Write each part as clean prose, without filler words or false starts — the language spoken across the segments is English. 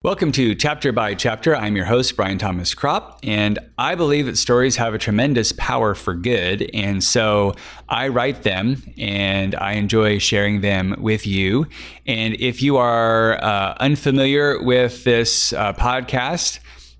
Welcome to Chapter by Chapter. I'm your host, Brian Thomas Kropp, and I believe that stories have a tremendous power for good, and so I write them, and I enjoy sharing them with you. And if you are unfamiliar with this podcast,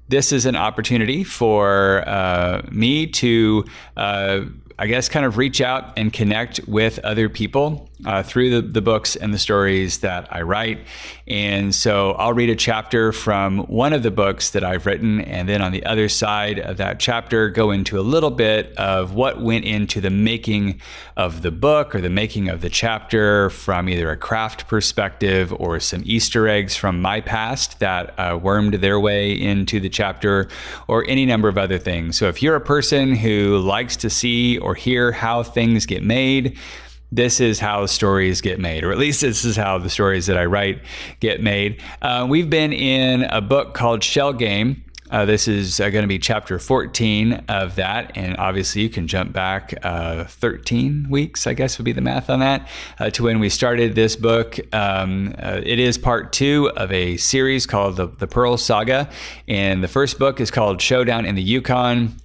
this is an opportunity for me to kind of reach out and connect with other people through the books and the stories that I write. And so I'll read a chapter from one of the books that I've written, and then on the other side of that chapter, go into a little bit of what went into the making of the book or the making of the chapter from either a craft perspective or some Easter eggs from my past that wormed their way into the chapter, or any number of other things. So if you're a person who likes to see or hear how things get made, this is how stories get made, or at least this is how the stories that I write get made. We've been in a book called Shell Game. This is going to be chapter 14 of that, and obviously you can jump back 13 weeks, I guess would be the math on that, to when we started this book. It is part 2 of a series called the Pearl Saga, and the first book is called Showdown in the Yukon.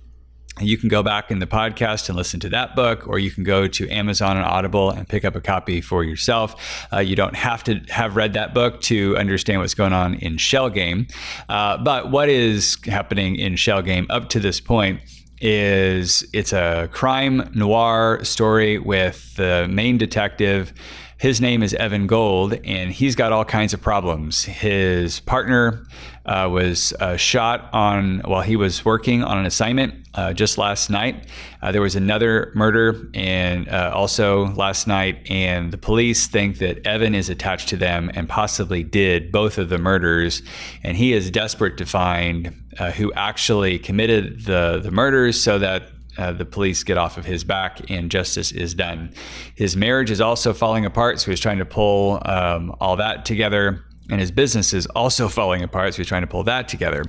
You can go back in the podcast and listen to that book, or you can go to Amazon and Audible and pick up a copy for yourself. You don't have to have read that book to understand what's going on in Shell Game. But what is happening in Shell Game up to this point is it's a crime noir story with the main detective. His name is Evan Gold, and he's got all kinds of problems. His partner was shot while he was working on an assignment just last night. There was another murder and also last night, and the police think that Evan is attached to them and possibly did both of the murders, and he is desperate to find who actually committed the murders so that the police get off of his back and justice is done. His marriage is also falling apart, so he's trying to pull all that together. And his business is also falling apart, so he's trying to pull that together.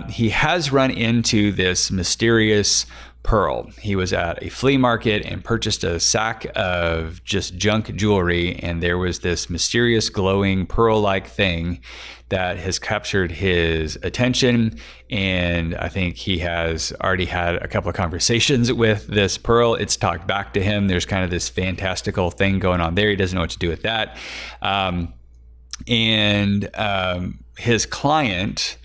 He has run into this mysterious pearl. He was at a flea market and purchased a sack of just junk jewelry, and there was this mysterious glowing pearl-like thing that has captured his attention, and I think he has already had a couple of conversations with this pearl. It's talked back to him. There's kind of this fantastical thing going on there. He doesn't know what to do with that. His client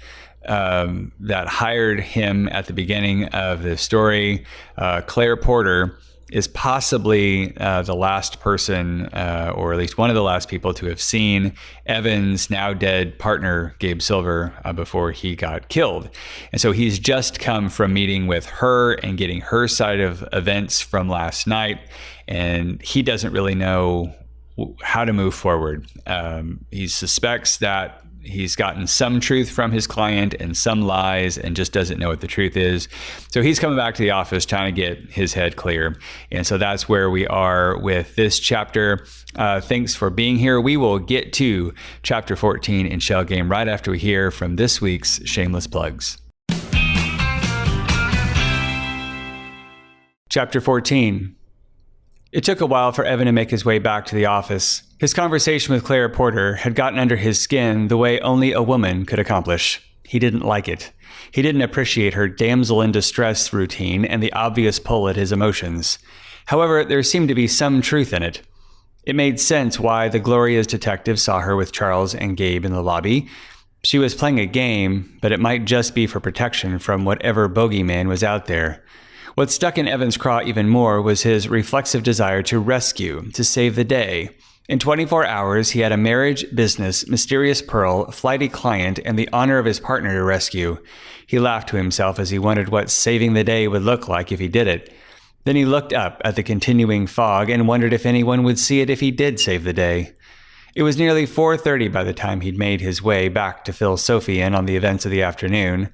that hired him at the beginning of the story, Claire Porter, is possibly the last person, or at least one of the last people to have seen Evan's now dead partner, Gabe Silver, before he got killed. And so he's just come from meeting with her and getting her side of events from last night, and he doesn't really know how to move forward. He suspects that he's gotten some truth from his client and some lies and just doesn't know what the truth is. So he's coming back to the office trying to get his head clear. And so that's where we are with this chapter. Thanks for being here. We will get to chapter 14 in Shell Game right after we hear from this week's Shameless Plugs. Chapter 14. It took a while for Evan to make his way back to the office. His conversation with Claire Porter had gotten under his skin the way only a woman could accomplish. He didn't like it. He didn't appreciate her damsel in distress routine and the obvious pull at his emotions. However, there seemed to be some truth in it. It made sense why the Gloria's detective saw her with Charles and Gabe in the lobby. She was playing a game, but it might just be for protection from whatever bogeyman was out there. What stuck in Evan's craw even more was his reflexive desire to rescue, to save the day. In 24 hours, he had a marriage, business, mysterious pearl, flighty client, and the honor of his partner to rescue. He laughed to himself as he wondered what saving the day would look like if he did it. Then he looked up at the continuing fog and wondered if anyone would see it if he did save the day. It was nearly 4:30 by the time he'd made his way back to fill Sophie in on the events of the afternoon.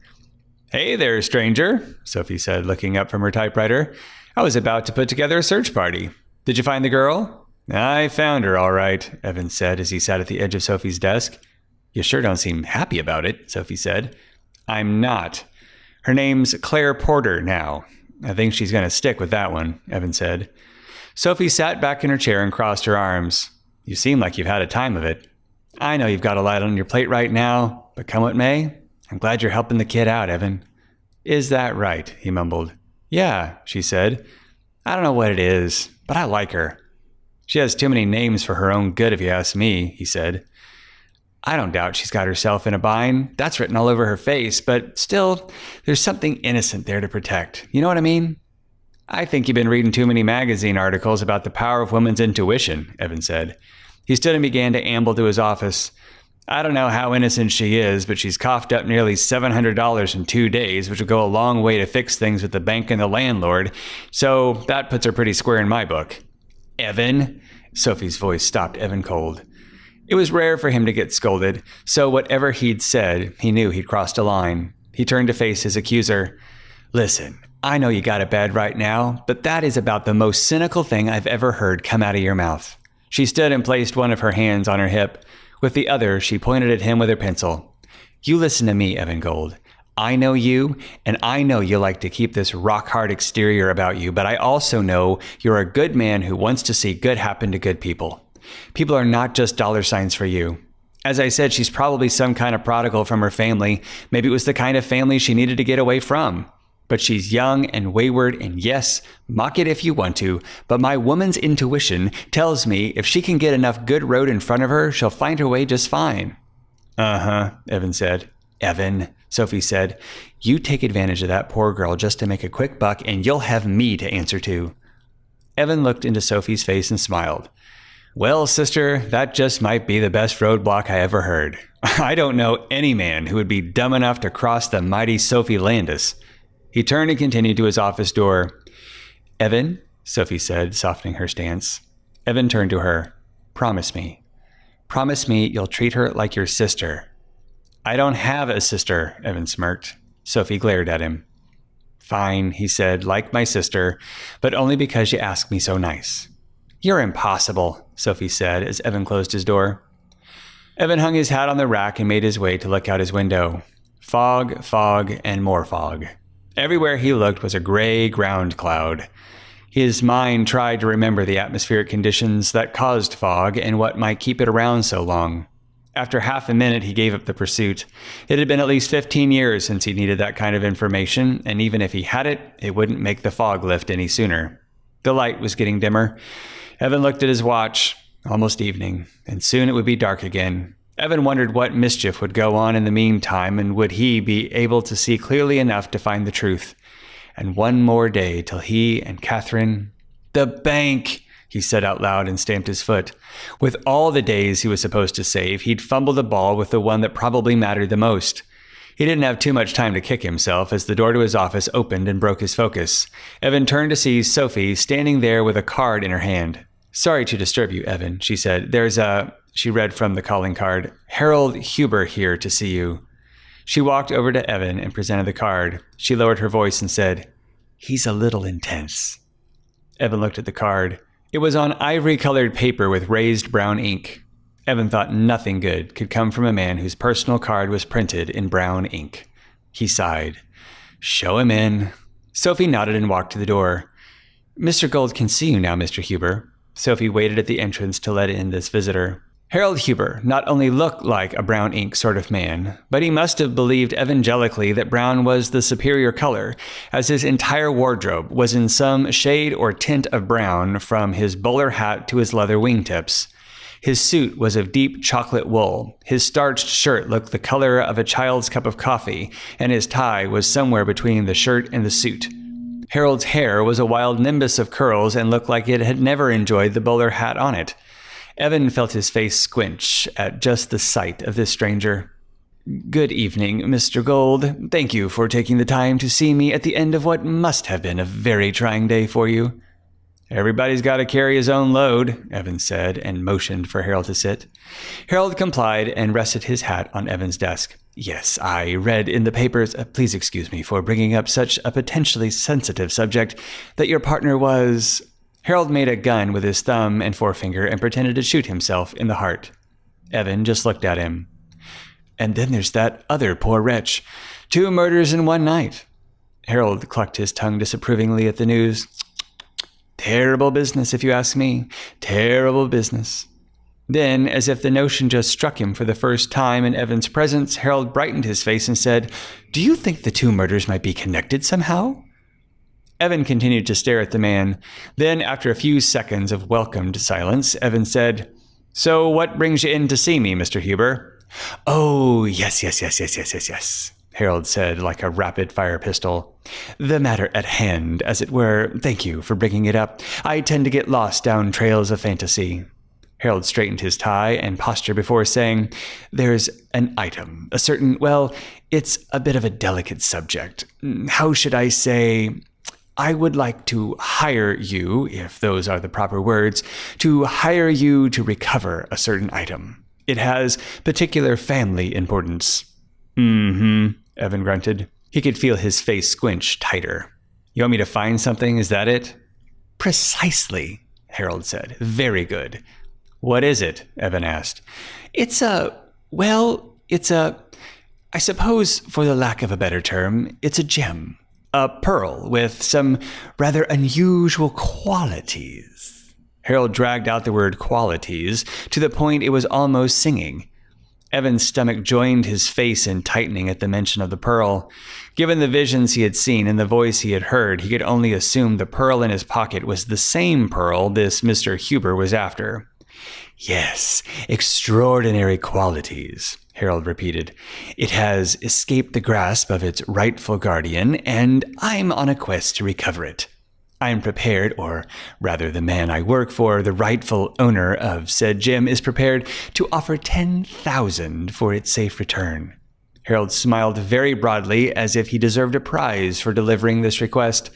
"Hey there, stranger," Sophie said, looking up from her typewriter. "I was about to put together a search party. Did you find the girl?" "I found her, all right," Evan said as he sat at the edge of Sophie's desk. "You sure don't seem happy about it," Sophie said. "I'm not. Her name's Claire Porter now. I think she's going to stick with that one," Evan said. Sophie sat back in her chair and crossed her arms. "You seem like you've had a time of it. I know you've got a lot on your plate right now, but come what may, I'm glad you're helping the kid out, Evan." "Is that right?" he mumbled. "Yeah," she said. "I don't know what it is, but I like her. She has too many names for her own good, if you ask me," he said. "I don't doubt she's got herself in a bind. That's written all over her face, but still, there's something innocent there to protect. You know what I mean?" "I think you've been reading too many magazine articles about the power of women's intuition," Evan said. He stood and began to amble to his office. "I don't know how innocent she is, but she's coughed up nearly $700 in 2 days, which will go a long way to fix things with the bank and the landlord, so that puts her pretty square in my book." "Evan?" Sophie's voice stopped Evan cold. It was rare for him to get scolded, so whatever he'd said, he knew he'd crossed a line. He turned to face his accuser. "Listen, I know you got it bad right now, but that is about the most cynical thing I've ever heard come out of your mouth." She stood and placed one of her hands on her hip. With the other, she pointed at him with her pencil. "You listen to me, Evan Gold. I know you, and I know you like to keep this rock-hard exterior about you, but I also know you're a good man who wants to see good happen to good people. People are not just dollar signs for you. As I said, she's probably some kind of prodigal from her family. Maybe it was the kind of family she needed to get away from. But she's young and wayward, and yes, mock it if you want to, but my woman's intuition tells me if she can get enough good road in front of her, she'll find her way just fine." "Uh-huh," Evan said. "Evan," Sophie said, "you take advantage of that poor girl just to make a quick buck, and you'll have me to answer to." Evan looked into Sophie's face and smiled. "Well, sister, that just might be the best roadblock I ever heard. I don't know any man who would be dumb enough to cross the mighty Sophie Landis." He turned and continued to his office door. "Evan," Sophie said, softening her stance. Evan turned to her. "Promise me. Promise me you'll treat her like your sister." "I don't have a sister," Evan smirked. Sophie glared at him. "Fine," he said, "like my sister, but only because you asked me so nice." "You're impossible," Sophie said as Evan closed his door. Evan hung his hat on the rack and made his way to look out his window. Fog, fog, and more fog. Everywhere he looked was a gray ground cloud. His mind tried to remember the atmospheric conditions that caused fog and what might keep it around so long. After half a minute, he gave up the pursuit. It had been at least 15 years since he needed that kind of information, and even if he had it, it wouldn't make the fog lift any sooner. The light was getting dimmer. Evan looked at his watch. Almost evening, and soon it would be dark again. Evan wondered what mischief would go on in the meantime, and would he be able to see clearly enough to find the truth. And one more day till he and Catherine... "The bank!" he said out loud and stamped his foot. With all the days he was supposed to save, he'd fumbled the ball with the one that probably mattered the most. He didn't have too much time to kick himself as the door to his office opened and broke his focus. Evan turned to see Sophie standing there with a card in her hand. "Sorry to disturb you, Evan," she said. She read from the calling card, "Harold Huber here to see you." She walked over to Evan and presented the card. She lowered her voice and said, "He's a little intense." Evan looked at the card. It was on ivory-colored paper with raised brown ink. Evan thought nothing good could come from a man whose personal card was printed in brown ink. He sighed. "Show him in." Sophie nodded and walked to the door. "Mr. Gold can see you now, Mr. Huber." Sophie waited at the entrance to let in this visitor. Harold Huber not only looked like a brown ink sort of man, but he must have believed evangelically that brown was the superior color, as his entire wardrobe was in some shade or tint of brown from his bowler hat to his leather wingtips. His suit was of deep chocolate wool, his starched shirt looked the color of a child's cup of coffee, and his tie was somewhere between the shirt and the suit. Harold's hair was a wild nimbus of curls and looked like it had never enjoyed the bowler hat on it. Evan felt his face squinch at just the sight of this stranger. "Good evening, Mr. Gold. Thank you for taking the time to see me at the end of what must have been a very trying day for you." "Everybody's got to carry his own load," Evan said, and motioned for Harold to sit. Harold complied and rested his hat on Evan's desk. "Yes, I read in the papers, please excuse me for bringing up such a potentially sensitive subject, that your partner was..." Harold made a gun with his thumb and forefinger and pretended to shoot himself in the heart. Evan just looked at him. "And then there's that other poor wretch. 2 murders in one night." Harold clucked his tongue disapprovingly at the news. "Terrible business, if you ask me. Terrible business." Then, as if the notion just struck him for the first time in Evan's presence, Harold brightened his face and said, "Do you think the two murders might be connected somehow?" Evan continued to stare at the man. Then, after a few seconds of welcomed silence, Evan said, "So what brings you in to see me, Mr. Huber?" "Oh, yes, Harold said like a rapid-fire pistol. "The matter at hand, as it were. Thank you for bringing it up. I tend to get lost down trails of fantasy." Harold straightened his tie and posture before saying, "There's an item, a certain, well, it's a bit of a delicate subject. How should I say? I would like to hire you, if those are the proper words, to hire you to recover a certain item. It has particular family importance." Evan grunted. He could feel his face squinch tighter. "You want me to find something, is that it?" "Precisely," Harold said. "Very good." "What is it?" Evan asked. It's a, I suppose, for the lack of a better term, it's a gem. A pearl with some rather unusual qualities." Harold dragged out the word qualities to the point it was almost singing. Evan's stomach joined his face in tightening at the mention of the pearl. Given the visions he had seen and the voice he had heard, he could only assume the pearl in his pocket was the same pearl this Mr. Huber was after. "Yes, extraordinary qualities," Harold repeated. "It has escaped the grasp of its rightful guardian, and I'm on a quest to recover it. I'm prepared, or rather the man I work for, the rightful owner of said gem, is prepared to offer 10,000 for its safe return." Harold smiled very broadly, as if he deserved a prize for delivering this request.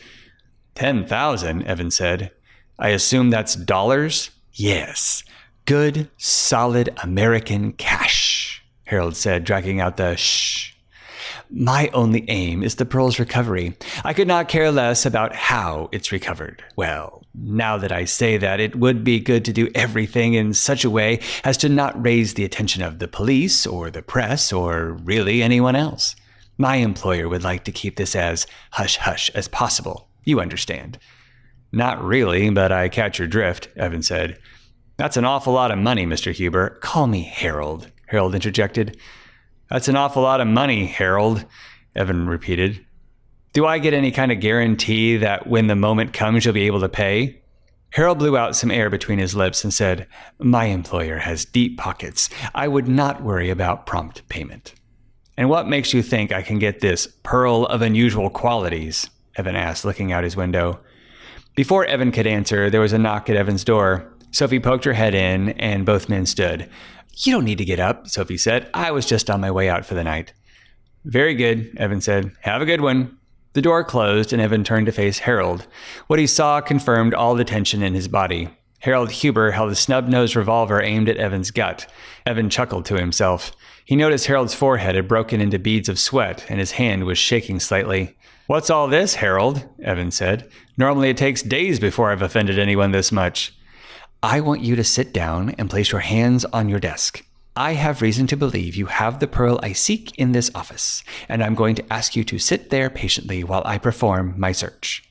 10,000, Evan said. "I assume that's dollars?" "Yes. Good, solid American cash," Harold said, dragging out the shh. "My only aim is the pearl's recovery. I could not care less about how it's recovered. Well, now that I say that, it would be good to do everything in such a way as to not raise the attention of the police or the press or really anyone else. My employer would like to keep this as hush-hush as possible. You understand." "Not really, but I catch your drift," Evan said. "That's an awful lot of money, Mr. Huber." "Call me Harold," Harold interjected. "That's an awful lot of money, Harold," Evan repeated. "Do I get any kind of guarantee that when the moment comes you'll be able to pay?" Harold blew out some air between his lips and said, "My employer has deep pockets. I would not worry about prompt payment." "And what makes you think I can get this pearl of unusual qualities?" Evan asked, looking out his window. Before Evan could answer, there was a knock at Evan's door. Sophie poked her head in, and both men stood. "You don't need to get up," Sophie said. "I was just on my way out for the night." "Very good," Evan said. "Have a good one." The door closed, and Evan turned to face Harold. What he saw confirmed all the tension in his body. Harold Huber held a snub-nosed revolver aimed at Evan's gut. Evan chuckled to himself. He noticed Harold's forehead had broken into beads of sweat, and his hand was shaking slightly. "What's all this, Harold?" Evan said. "Normally it takes days before I've offended anyone this much." "I want you to sit down and place your hands on your desk. I have reason to believe you have the pearl I seek in this office, and I'm going to ask you to sit there patiently while I perform my search."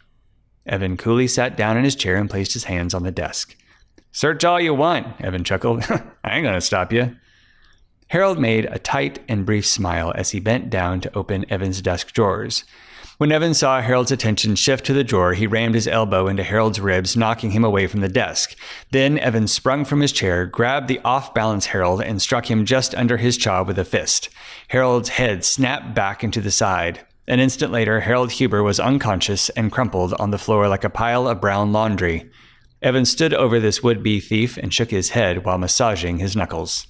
Evan coolly sat down in his chair and placed his hands on the desk. "Search all you want," Evan chuckled. "I ain't gonna stop you." Harold made a tight and brief smile as he bent down to open Evan's desk drawers. When Evan saw Harold's attention shift to the drawer, he rammed his elbow into Harold's ribs, knocking him away from the desk. Then Evan sprung from his chair, grabbed the off-balance Harold, and struck him just under his jaw with a fist. Harold's head snapped back into the side. An instant later, Harold Huber was unconscious and crumpled on the floor like a pile of brown laundry. Evan stood over this would-be thief and shook his head while massaging his knuckles.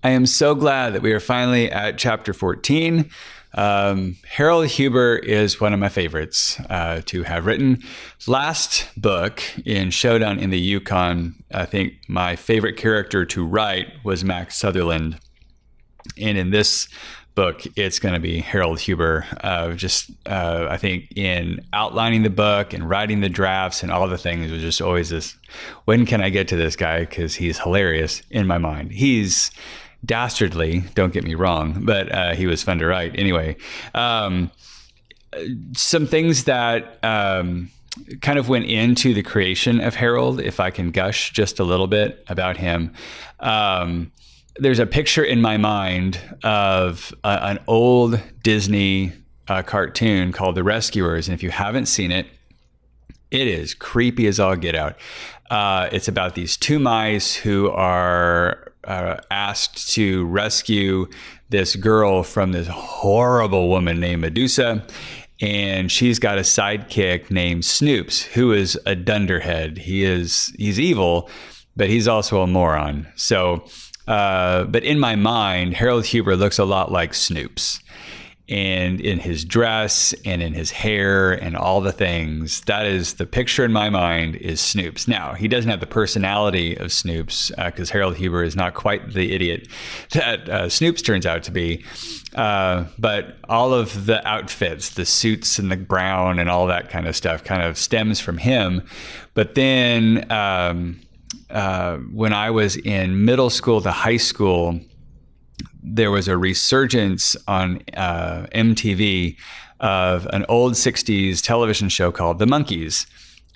I am so glad that we are finally at chapter 14. Harold Huber is one of my favorites to have written. Last book in Showdown in the Yukon, I think my favorite character to write was Max Sutherland. And in this book, it's going to be Harold Huber. I think in outlining the book and writing the drafts and all the things, it was just always this, when can I get to this guy? Because he's hilarious in my mind. He's dastardly, don't get me wrong, but he was fun to write. Anyway, some things that kind of went into the creation of Harold, if I can gush just a little bit about him. There's a picture in my mind of an old Disney cartoon called The Rescuers. And if you haven't seen it, it is creepy as all get out. It's about these two mice who are asked to rescue this girl from this horrible woman named Medusa. And she's got a sidekick named Snoops, who is a dunderhead. He's evil, but he's also a moron. So, but in my mind, Harold Huber looks a lot like Snoops. And in his dress and in his hair and all the things, that is the picture in my mind is Snoops. Now, he doesn't have the personality of Snoops because Harold Huber is not quite the idiot that Snoops turns out to be. But all of the outfits, the suits and the brown and all that kind of stuff kind of stems from him. But then when I was in middle school to high school, there was a resurgence on MTV of an old 60s television show called The Monkees.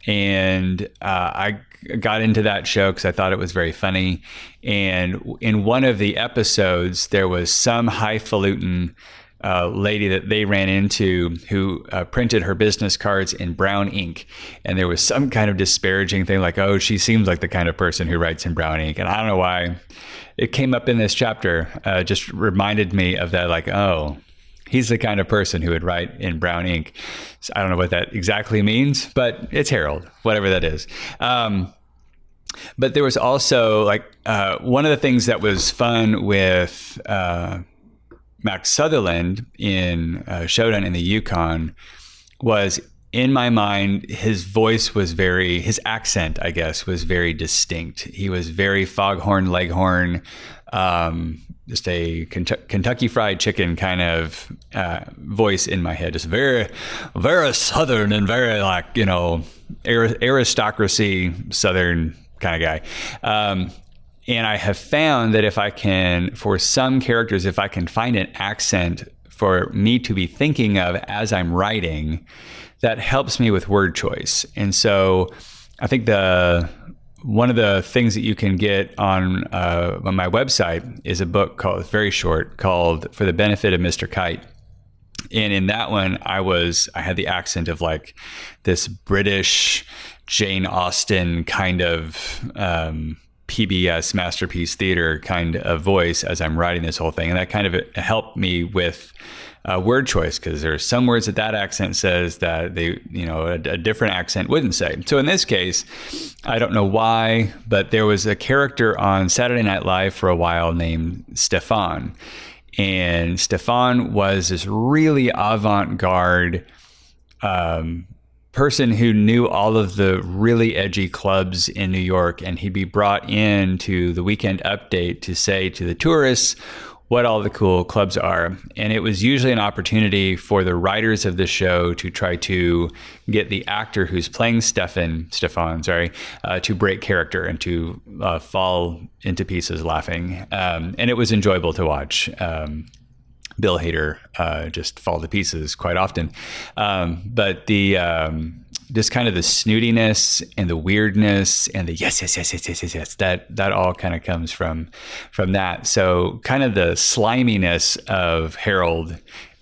And I got into that show because I thought it was very funny. And in one of the episodes, there was some highfalutin lady that they ran into who printed her business cards in brown ink. And there was some kind of disparaging thing like, oh, she seems like the kind of person who writes in brown ink. And I don't know why it came up in this chapter, just reminded me of that, like, oh, he's the kind of person who would write in brown ink. So I don't know what that exactly means, but it's Harold, whatever that is. But there was also like one of the things that was fun with Max Sutherland in Showdown in the Yukon was, in my mind, his voice was his accent, I guess, was very distinct. He was very Foghorn Leghorn, just a Kentucky Fried Chicken kind of voice in my head. Just very, very Southern and very like, aristocracy Southern kind of guy. And I have found that if I can, for some characters, if I can find an accent for me to be thinking of as I'm writing, that helps me with word choice. And so I think one of the things that you can get on my website is a book called, very short, called For the Benefit of Mr. Kite. And in that one, I had the accent of like this British Jane Austen kind of PBS Masterpiece Theater kind of voice as I'm writing this whole thing. And that kind of helped me with word choice, because there are some words that accent says that a different accent wouldn't say. So in this case, I don't know why, but there was a character on Saturday Night Live for a while named Stefan. And Stefan was this really avant-garde person who knew all of the really edgy clubs in New York, and he'd be brought in to the Weekend Update to say to the tourists what all the cool clubs are. And it was usually an opportunity for the writers of the show to try to get the actor who's playing Stefan, to break character and to fall into pieces laughing. And it was enjoyable to watch. Bill Hader just fall to pieces quite often. But the just kind of the snootiness and the weirdness and the yes, that all kind of comes from that. So kind of the sliminess of Harold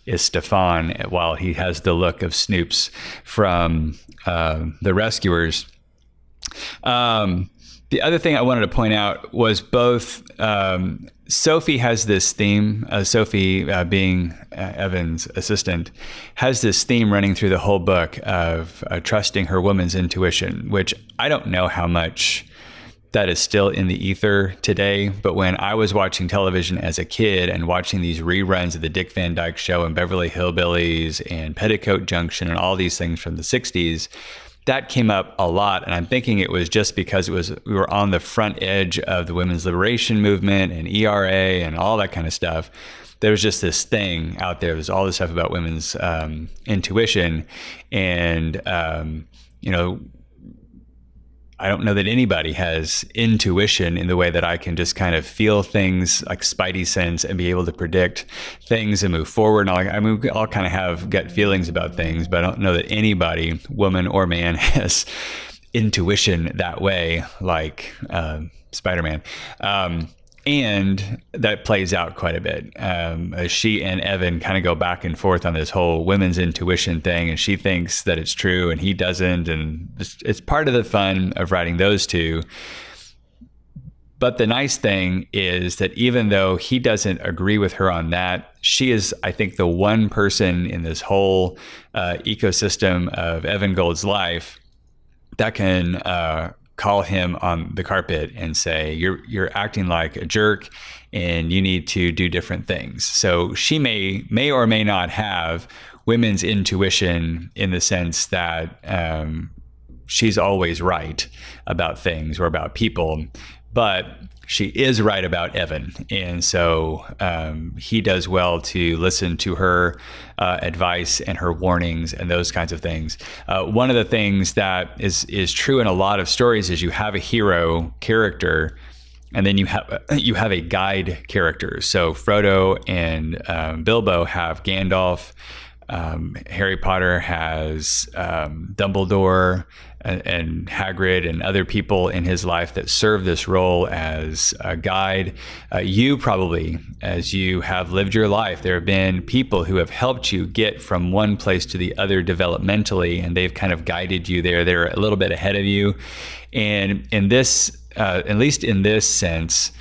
is Stefan, while he has the look of Snoops from The Rescuers. The other thing I wanted to point out was both Sophie has this theme, Sophie being Evan's assistant, has this theme running through the whole book of trusting her woman's intuition, which I don't know how much that is still in the ether today. But when I was watching television as a kid and watching these reruns of the Dick Van Dyke Show and Beverly Hillbillies and Petticoat Junction and all these things from the 60s, that came up a lot, and I'm thinking it was just because we were on the front edge of the women's liberation movement and ERA and all that kind of stuff. There was just this thing out there. There's all this stuff about women's intuition, and I don't know that anybody has intuition in the way that I can just kind of feel things like spidey sense and be able to predict things and move forward. And I mean, we all kind of have gut feelings about things, but I don't know that anybody, woman or man, has intuition that way, like Spider-Man. And that plays out quite a bit. As she and Evan kind of go back and forth on this whole women's intuition thing, and she thinks that it's true and he doesn't. And it's part of the fun of writing those two. But the nice thing is that even though he doesn't agree with her on that, she is, I think, the one person in this whole ecosystem of Evan Gold's life that can call him on the carpet and say, you're acting like a jerk and you need to do different things. So she may or may not have women's intuition in the sense that she's always right about things or about people, but she is right about Evan. And so he does well to listen to her advice and her warnings and those kinds of things. One of the things that is true in a lot of stories is you have a hero character and then you have a guide character. So Frodo and Bilbo have Gandalf. Harry Potter has Dumbledore and Hagrid and other people in his life that serve this role as a guide. You probably, as you have lived your life, there have been people who have helped you get from one place to the other developmentally, and they've kind of guided you there. They're a little bit ahead of you. And in this, at least in this sense,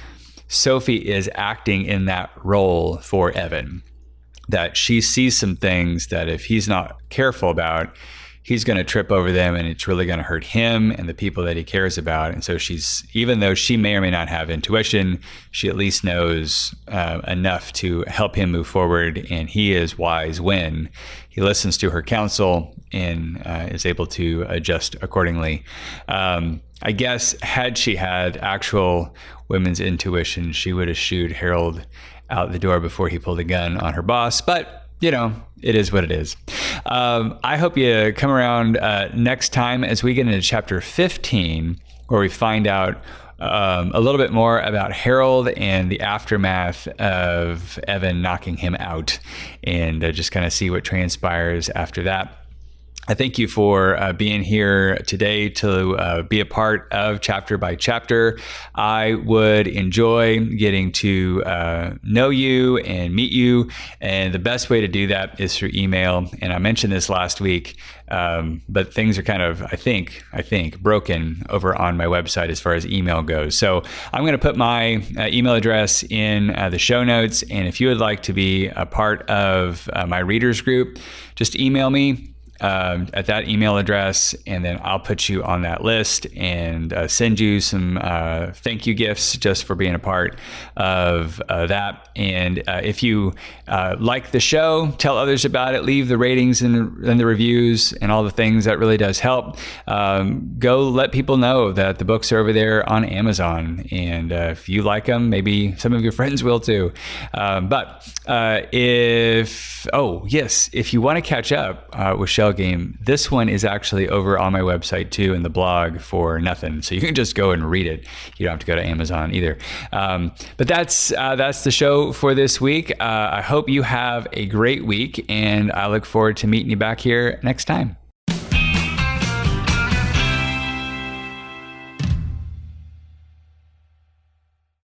Sophie is acting in that role for Evan. That she sees some things that if he's not careful about, he's going to trip over them and it's really going to hurt him and the people that he cares about. And so she's, even though she may or may not have intuition, she at least knows enough to help him move forward. And he is wise when he listens to her counsel and is able to adjust accordingly. I guess had she had actual women's intuition, she would have shooed Harold out the door before he pulled a gun on her boss. But, you know, it is what it is. I hope you come around next time as we get into chapter 15, where we find out a little bit more about Harold and the aftermath of Evan knocking him out, and just kind of see what transpires after that. I thank you for being here today to be a part of Chapter by Chapter. I would enjoy getting to know you and meet you, and the best way to do that is through email. And I mentioned this last week, but things are kind of, I think, broken over on my website as far as email goes. So I'm going to put my email address in the show notes, and if you would like to be a part of my readers group, just email me at that email address, and then I'll put you on that list and send you some thank you gifts just for being a part of that. And if you like the show, tell others about it, leave the ratings and the reviews and all the things. That really does help. Go let people know that the books are over there on Amazon, and if you like them, maybe some of your friends will too. If you want to catch up with Shell Game, this one is actually over on my website too, in the blog for nothing. So you can just go and read it. You don't have to go to Amazon either. But that's the show for this week. I hope you have a great week, and I look forward to meeting you back here next time.